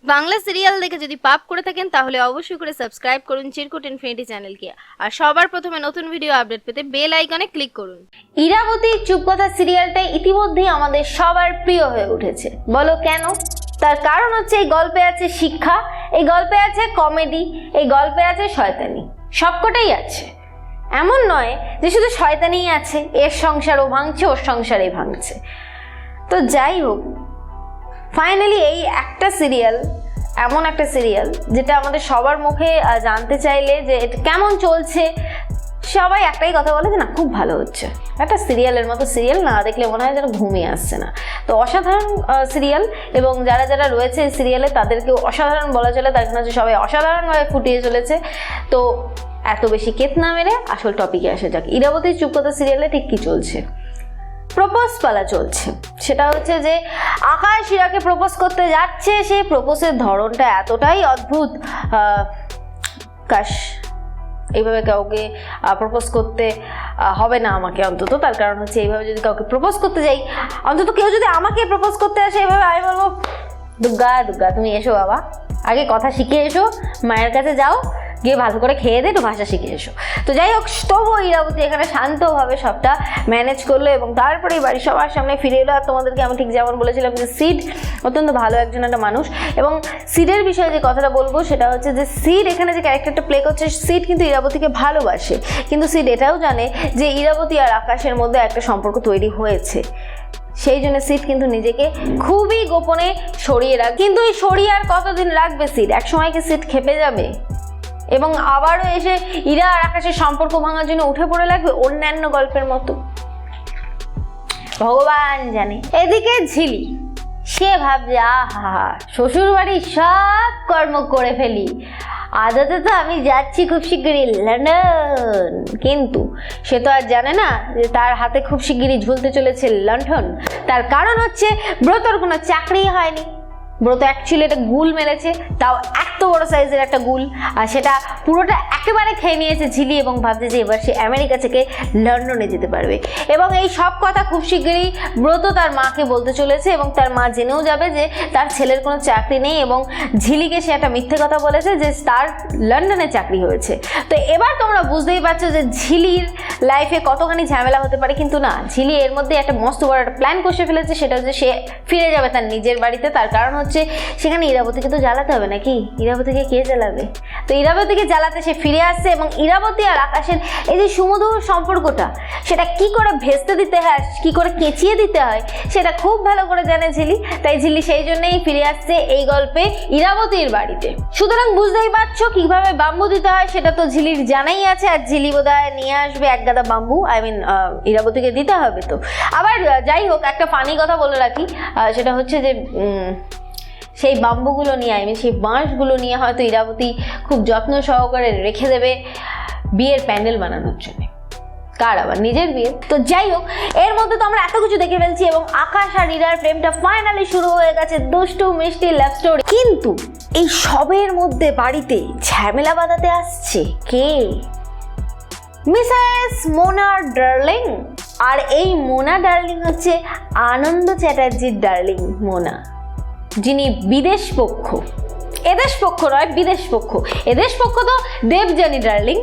Bangla serial দেখে যদি পাপ করে থাকেন তাহলে অবশ্যই করে সাবস্ক্রাইব করুন চিরকুট ইনফিনিটি চ্যানেলকে, আর সবার প্রথমে নতুন ভিডিও আপডেট পেতে বেল আইকনে ক্লিক করুন। ইরাবতী চুপকথা সিরিয়ালটা ইতিমধ্যেই আমাদের সবার প্রিয় হয়ে উঠেছে। বলো কেন? তার কারণ হচ্ছে এই গল্পে আছে শিক্ষা, এই গল্পে আছে কমেডি, এই গল্পে আছে শয়তানি, সবকটাই আছে। এমন নয় যে শুধু শয়তানিই আছে, এর সংসারও ভাঙছে, ওর সংসারে ভাঙছে। তো যাই হোক, ফাইনালি এই একটা সিরিয়াল, এমন একটা সিরিয়াল যেটা আমাদের সবার মুখে জানতে চাইলে যে এটা কেমন চলছে, সবাই একটাই কথা বলে যে না খুব ভালো হচ্ছে। একটা সিরিয়ালের মতো সিরিয়াল না দেখলে মনে হয় যেন ঘুমিয়ে আসছে না। তো অসাধারণ সিরিয়াল, এবং যারা যারা রয়েছে এই সিরিয়ালে তাদেরকেও অসাধারণ বলা চলে, তার কারণে সবাই অসাধারণভাবে ফুটিয়ে চলেছে। তো এত বেশি কেত না মেরে আসল টপিকে আসা যাক। ইরাবতী চুপকথা সিরিয়ালে ঠিক কি চলছে? প্রপোজ পালা চলছে। সেটা হচ্ছে যে আকাশ ইরাকে প্রপোজ করতে যাচ্ছে, সেই প্রপোজের ধরনটা এতটাই অদ্ভুত। কাশ এইভাবে কাউকে প্রপোজ করতে হবে না আমাকে, অন্তত তার কারণ হচ্ছে এইভাবে যদি কাউকে প্রপোজ করতে যাই, অন্তত কেউ যদি আমাকে প্রপোজ করতে আসে এইভাবে, আমি বলবো দুর্গা দুর্গা তুমি এসো বাবা, আগে কথা শিখে এসো, মায়ের কাছে যাও, গিয়ে ভালো করে খেয়ে দে, একটু ভাষা শিখে এসো। তো যাই হোক, তবুও ইরাবতী এখানে শান্তভাবে সবটা ম্যানেজ করলো এবং তারপরেই বাড়ির সবার সামনে ফিরে এলো। আর তোমাদেরকে আমি ঠিক যেমন বলেছিলাম যে সিড অত্যন্ত ভালো একজন একটা মানুষ, এবং সিডের বিষয়ে যে কথাটা বলবো সেটা হচ্ছে যে সিড এখানে যে ক্যারেক্টারটা প্লে করছে, সিড কিন্তু ইরাবতীকে ভালোবাসে, কিন্তু সিড এটাও জানে যে ইরাবতী আর আকাশের মধ্যে একটা সম্পর্ক তৈরি হয়েছে। সেই জন্য সিড কিন্তু নিজেকে খুবই গোপনে সরিয়ে রাখে। কিন্তু এই সরিয়ে আর কতদিন রাখবে সিড? একসময় কি সিড খেপে যাবে এবং আবারও এসে ইরা আর আকাশের সম্পর্ক ভাঙার জন্য উঠে পড়ে লাগবে অন্যান্য গল্পের মতো? ভগবান জানে। এদিকে ঝিলি, সে ভাবছে আহা শ্বশুর বাড়ির সব কর্ম করে ফেলি, আদতে তো আমি যাচ্ছি খুব শিগগিরই লন্ডন। কিন্তু সে তো আর জানে না যে তার হাতে খুব শিগগিরই ঝুলতে চলেছে লণ্ঠন। তার কারণ হচ্ছে ব্রতর কোনো চাকরি হয়নি। ব্রত অ্যাকচুয়ালি একটা গুল মেরেছে, তাও এত বড় সাইজের একটা গুল, আর সেটা পুরোটা একেবারে খেয়ে নিয়েছে ঝিলি, এবং ভাবছে যে এবার সে আমেরিকা থেকে লন্ডনে যেতে পারবে। এবং এই সব কথা খুব শীঘ্রই ব্রত তার মাকে বলতে চলেছে, এবং তার মা জেনেও যাবে যে তার ছেলের কোনো চাকরি নেই, এবং ঝিলিকে সে একটা মিথ্যে কথা বলেছে যে তার লন্ডনে চাকরি হয়েছে। তো এবার তোমরা বুঝতেই পারছো যে ঝিলির লাইফে কতখানি ঝামেলা হতে পারে। কিন্তু না, ঝিলি এর মধ্যে একটা মস্ত বড় একটা প্ল্যান কষে ফেলেছে, সেটা হচ্ছে সে ফিরে যাবে তার নিজের বাড়িতে। তার কারণ হচ্ছে সেখানে ইরাবতীকে তো জ্বালাতে হবে নাকি? ইরাবতীকে কে জ্বালাবে? তো ইরাবতীকে জ্বালাতে সে ফিরে আসছে, এবং ইরাবতী আর আকাশের এই যে সুমধুর সম্পর্কটা, সেটা কি করে ভেস্তে দিতে হয়, কি করে কেচিয়ে দিতে হয়, সেটা খুব ভালো করে জানে ঝিলি। তাই ঝিলি সেই জন্যই ফিরে আসছে এই গল্পে ইরাবতীর বাড়িতে। সুতরাং বুঝতেই পারছো কিভাবে বাম্বু দিতে হয় সেটা তো ঝিলির জানাই আছে, আর ঝিলি বোধহয় নিয়ে আসবে এক গাদা বাম্বু, ইরাবতীকে দিতে হবে। তো আবার যাই হোক, একটা ফানি কথা বলে রাখি, সেটা হচ্ছে যে সেই বাম্বুগুলো নিয়ে, সেই বাঁশগুলো নিয়ে হয়তো ইরাবতী খুব যত্ন সহকারে রেখে দেবে বিয়ের প্যান্ডেল বানানোর জন্য। কার? আবার নিজের বিয়ে। তো যাই হোক, এর মধ্যে তো আমরা এত কিছু দেখে ফেলছি, এবং আকাশ আর ইরার প্রেমটা ফাইনালি শুরু হয়ে গেছে, দুষ্টু মিষ্টি লাভ স্টোরি। কিন্তু এই সবের মধ্যে বাড়িতে ঝামেলা বাঁধাতে আসছে কে? Mrs Mona darling. আর এই মোনা ডার্লিং হচ্ছে আনন্দ চ্যাটার্জির ডার্লিং মোনা, যিনি বিদেশ পক্ষ। এদেশ পক্ষ নয়, বিদেশ পক্ষ। এদেশ পক্ষ তো দেবযানী ডার্লিং,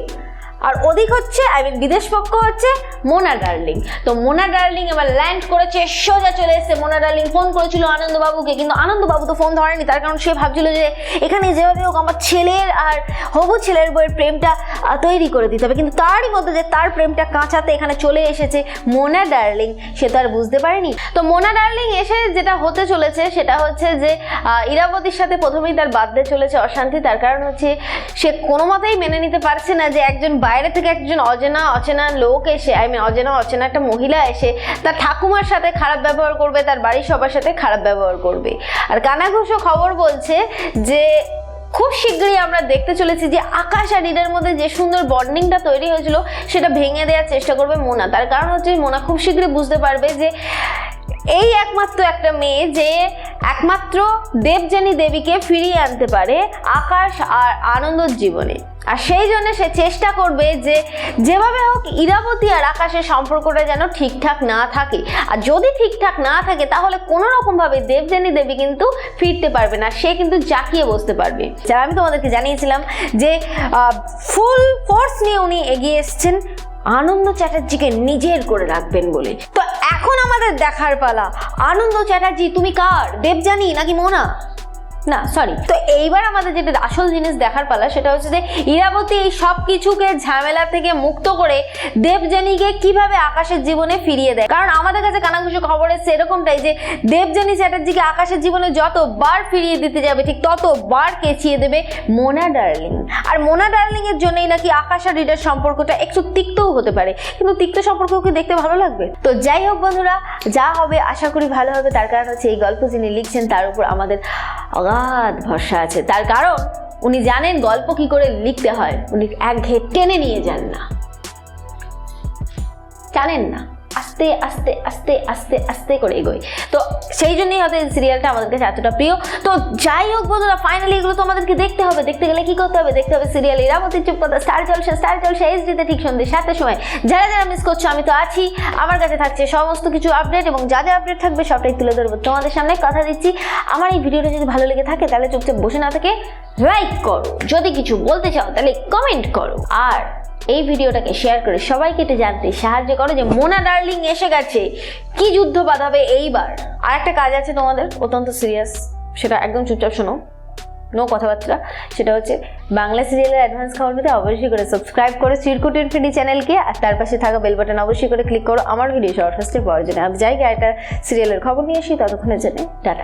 আর ওদিক হচ্ছে বিদেশ পক্ষ হচ্ছে মোনা ডার্লিং। তো মোনা ডার্লিং এবার ল্যান্ড করেছে, সোজা চলে এসেছে। মোনা ডার্লিং ফোন করেছিল আনন্দবাবুকে, কিন্তু আনন্দবাবু তো ফোন ধরেনি। তার কারণ সে ভাবছিল যে এখানে যেভাবে হোক আমার ছেলের আর হবু ছেলের বইয়ের প্রেমটা তৈরি করে দিতে হবে। কিন্তু তারই মধ্যে যে তার প্রেমটা কাঁচাতে এখানে চলে এসেছে মোনা ডার্লিং, সে তো আর বুঝতে পারেনি। তো মোনা ডার্লিং এসে যেটা হতে চলেছে সেটা হচ্ছে যে ইরাবতীর সাথে প্রথমেই তার বাঁধতে চলেছে অশান্তি। তার কারণ হচ্ছে সে কোনো মতেই মেনে নিতে পারছে না যে একজন বাইরে থেকে একজন অচেনা লোক এসে, অচেনা একটা মহিলা এসে তার ঠাকুমার সাথে খারাপ ব্যবহার করবে, তার বাড়ির সবার সাথে খারাপ ব্যবহার করবে। আর কানাঘুষো খবর বলছে যে খুব শীঘ্রই আমরা দেখতে চলেছি যে আকাশ আর ইরার মধ্যে যে সুন্দর বন্ডিংটা তৈরি হয়েছিল সেটা ভেঙে দেওয়ার চেষ্টা করবে মোনা। তার কারণ হচ্ছে মোনা খুব শীঘ্রই বুঝতে পারবে যে এই একমাত্র একটা মেয়ে যে একমাত্র দেবযানী দেবীকে ফিরিয়ে আনতে পারে আকাশ আর আনন্দর জীবনে। আর সেই জন্য সে চেষ্টা করবে যে যেভাবে হোক ইরাবতী আর আকাশের সম্পর্কটা যেন ঠিকঠাক না থাকে, আর যদি ঠিকঠাক না থাকে তাহলে কোনো রকমভাবে দেবযানী দেবী কিন্তু ফিরতে পারবে না, সে কিন্তু জাঁকিয়ে বসতে পারবে। যারা আমি তোমাদেরকে জানিয়েছিলাম যে ফুল ফোর্স নিয়ে উনি এগিয়ে এসছেন আনন্দ চ্যাটার্জিকে নিজের করে রাখবেন বলে। তো এখন আমাদের দেখার পালা, আনন্দ চ্যাটার্জি তুমি কার, দেবযানী নাকি মোনা? না সরি, তো এইবার আমাদের যেটা আসল জিনিস দেখার পালা সেটা হচ্ছে যে ইরাবতী এই সব কিছুকে ঝামেলা থেকে মুক্ত করে দেবযানীকে কিভাবে আকাশের জীবনে ফিরিয়ে দেয়। কারণ আমাদের কাছে কানাঘুষো খবর এসছে এরকমটাই যে দেবযানী চ্যাটার্জিকে আকাশের জীবনে যতবার ফিরিয়ে দিতে যাবে ঠিক ততবার কেচিয়ে দেবে মোনা ডার্লিং। আর মোনা ডার্লিং এর জন্যই নাকি আকাশ আর রিডার সম্পর্কটা একটু তিক্তও হতে পারে, কিন্তু তিক্ত সম্পর্ককে দেখতে ভালো লাগবে। তো যাই হোক বন্ধুরা, যা হবে আশা করি ভালো হবে, তার কারণ হচ্ছে এই গল্প যিনি লিখছেন তার উপর আমাদের অগাধ ভরসা আছে। তার কারণ উনি জানেন গল্প কি করে লিখতে হয়, উনি একঘেয়ে টেনে নিয়ে যান না, জানেন না, আস্তে আস্তে আস্তে আস্তে আস্তে করে এগোয়। তো সেই জন্যই হয়তো এই সিরিয়ালটা আমাদের কাছে এতটা প্রিয়। তো যাই হোক বন্ধুরা, ফাইনালি এগুলো তো আমাদেরকে দেখতে হবে। দেখতে গেলে কি করতে হবে? দেখতে হবে সিরিয়াল ইরাবতীর চুপকথা স্টার জলসা এইচডিতে ঠিক সন্ধ্যে 7টার সময়। যারা যারা মিস করছো আমি তো আছি, আমার কাছে থাকছে সমস্ত কিছু আপডেট, এবং যা যা আপডেট থাকবে সবটাই তুলে ধরবো তোমাদের সামনে। কথা দিচ্ছি, আমার এই ভিডিওটা যদি ভালো লেগে থাকে তাহলে চুপচাপ বসে না থেকে লাইক করো, যদি কিছু বলতে চাও তাহলে কমেন্ট করো, আর এই ভিডিওটাকে শেয়ার করে সবাইকে এটা জানতে সাহায্য করো যে মোনা ডার্লিং এসে গেছে, কি যুদ্ধ বাঁধাবে এইবার। আর একটা কাজ আছে তোমাদের, অত্যন্ত সিরিয়াস, সেটা একদম চুপচাপ শোনো, নো কথাবার্তা। সেটা হচ্ছে বাংলা সিরিয়ালের অ্যাডভান্স খবর পেতে অবশ্যই করে সাবস্ক্রাইব করো চিরকুট ইনফিনিটি চ্যানেলকে, আর তার পাশে থাকা বেল বাটন অবশ্যই করে ক্লিক করো আমার ভিডিও সবার ফার্স্টে পাওয়ার জন্য। আমি যাই একটা সিরিয়ালের খবর নিয়ে আসি, ততক্ষণে জেনে টাটা।